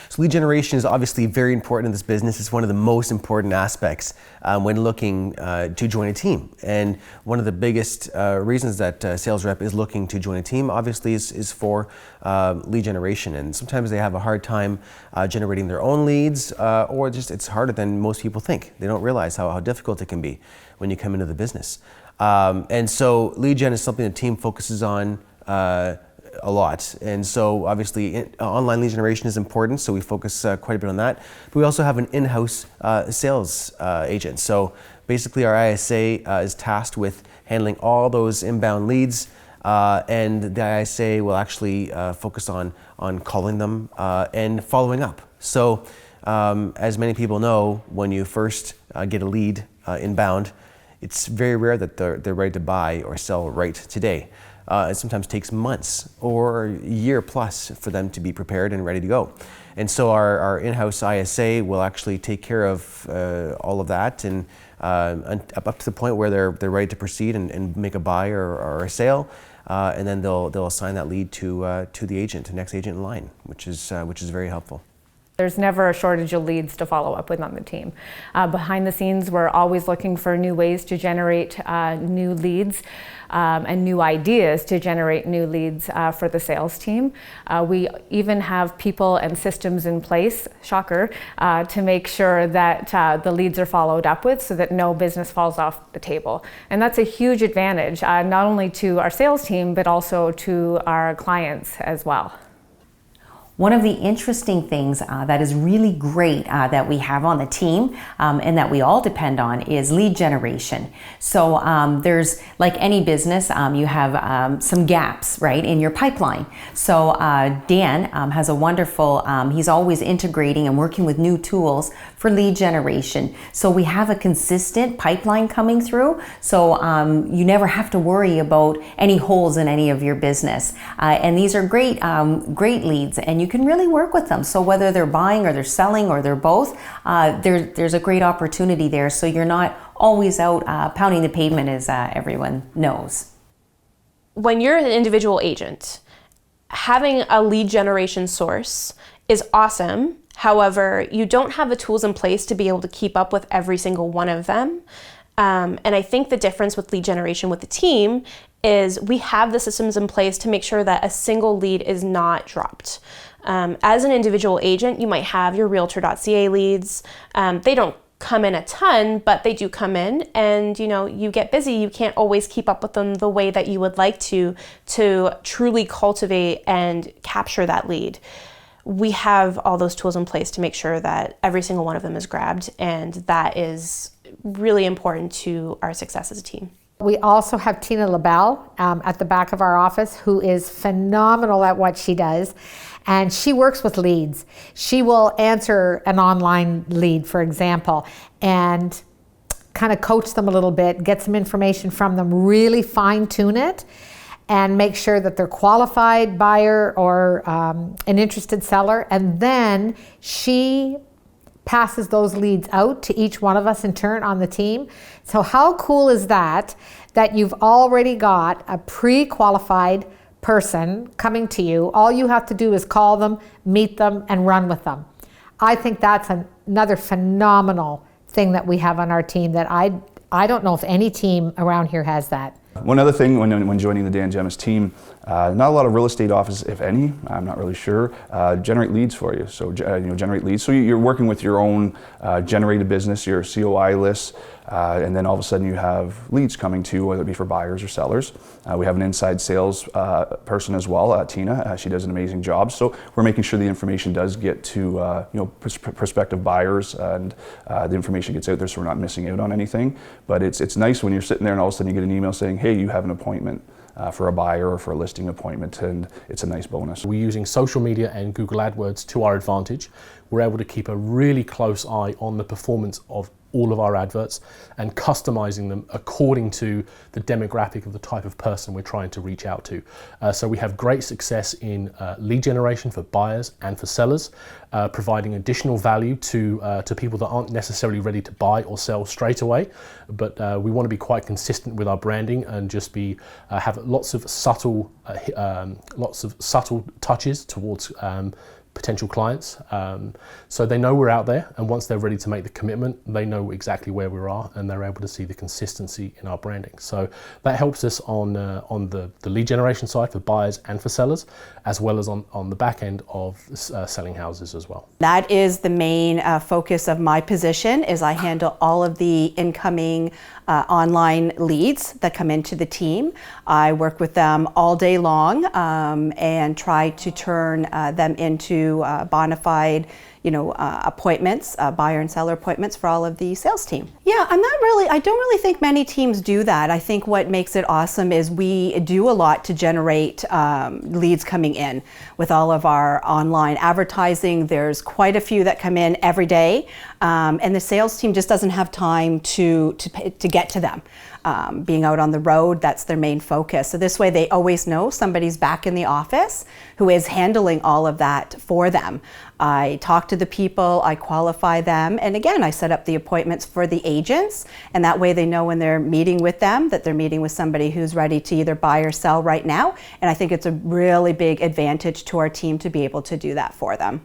So lead generation is obviously very important in this business. It's one of the most important aspects when looking to join a team. And one of the biggest reasons that a sales rep is looking to join a team obviously is for lead generation. And sometimes they have a hard time generating their own leads, or just it's harder than most people think. They don't realize how difficult it can be when you come into the business. And so lead gen is something the team focuses on a lot. And so obviously online lead generation is important, so we focus quite a bit on that. But we also have an in-house sales agent. So basically our ISA is tasked with handling all those inbound leads, and the ISA will actually focus on calling them and following up. So as many people know, when you first get a lead inbound, it's very rare that they're ready to buy or sell right today. It sometimes takes months or a year plus for them to be prepared and ready to go. And so our in-house ISA will actually take care of all of that and up to the point where they're ready to proceed and make a buy or a sale. And then they'll assign that lead to the agent, the next agent in line, which is very helpful. There's never a shortage of leads to follow up with on the team. Behind the scenes, we're always looking for new ways to generate new leads and new ideas to generate new leads for the sales team. We even have people and systems in place, shocker, to make sure that the leads are followed up with so that no business falls off the table. And that's a huge advantage, not only to our sales team, but also to our clients as well. One of the interesting things that is really great that we have on the team and that we all depend on is lead generation. So there's, like any business, you have some gaps, right, in your pipeline. So Dan has a wonderful, he's always integrating and working with new tools for lead generation. So we have a consistent pipeline coming through. So you never have to worry about any holes in any of your business. And these are great, great leads, and you can really work with them. So whether they're buying or they're selling or they're both, there's a great opportunity there. So you're not always out pounding the pavement, as everyone knows. When you're an individual agent, having a lead generation source is awesome. However, you don't have the tools in place to be able to keep up with every single one of them. And I think the difference with lead generation with the team is we have the systems in place to make sure that a single lead is not dropped. As an individual agent, you might have your Realtor.ca leads. They don't come in a ton, but they do come in, and you get busy. You can't always keep up with them the way that you would like to truly cultivate and capture that lead. We have all those tools in place to make sure that every single one of them is grabbed, and that is really important to our success as a team. We also have Tina LaBelle at the back of our office, who is phenomenal at what she does. And she works with leads. She will answer an online lead, for example, and kind of coach them a little bit, get some information from them, really fine tune it, and make sure that they're qualified buyer or an interested seller. And then she passes those leads out to each one of us in turn on the team. So how cool is that you've already got a pre-qualified person coming to you? All you have to do is call them, meet them, and run with them. I think that's another phenomenal thing that we have on our team that I don't know if any team around here has that. One other thing when joining the Dan Gemus team, not a lot of real estate offices, if any, I'm not really sure, generate leads for you. So generate leads. So you're working with your own generated business, your COI lists, and then all of a sudden you have leads coming to you, whether it be for buyers or sellers. We have an inside sales person as well, Tina. She does an amazing job. So we're making sure the information does get to prospective buyers, and the information gets out there, so we're not missing out on anything. But it's nice when you're sitting there and all of a sudden you get an email saying, hey, you have an appointment for a buyer or for a listing appointment, and it's a nice bonus. We're using social media and Google AdWords to our advantage. We're able to keep a really close eye on the performance of all of our adverts and customizing them according to the demographic of the type of person we're trying to reach out to. So we have great success in lead generation for buyers and for sellers, providing additional value to people that aren't necessarily ready to buy or sell straight away. But we want to be quite consistent with our branding and just have lots of subtle touches towards potential clients. So they know we're out there, and once they're ready to make the commitment, they know exactly where we are, and they're able to see the consistency in our branding. So that helps us on the lead generation side for buyers and for sellers, as well as on the back end of selling houses as well. That is the main focus of my position, is I handle all of the incoming online leads that come into the team. I work with them all day long and try to turn them into bona fide, appointments, buyer and seller appointments for all of the sales team. Yeah, I don't really think many teams do that. I think what makes it awesome is we do a lot to generate leads coming in with all of our online advertising. There's quite a few that come in every day, and the sales team just doesn't have time to get to them. Being out on the road, that's their main focus. So this way they always know somebody's back in the office who is handling all of that for them. I talk to the people, I qualify them, and again, I set up the appointments for the agents, and that way they know when they're meeting with them that they're meeting with somebody who's ready to either buy or sell right now, and I think it's a really big advantage to our team to be able to do that for them.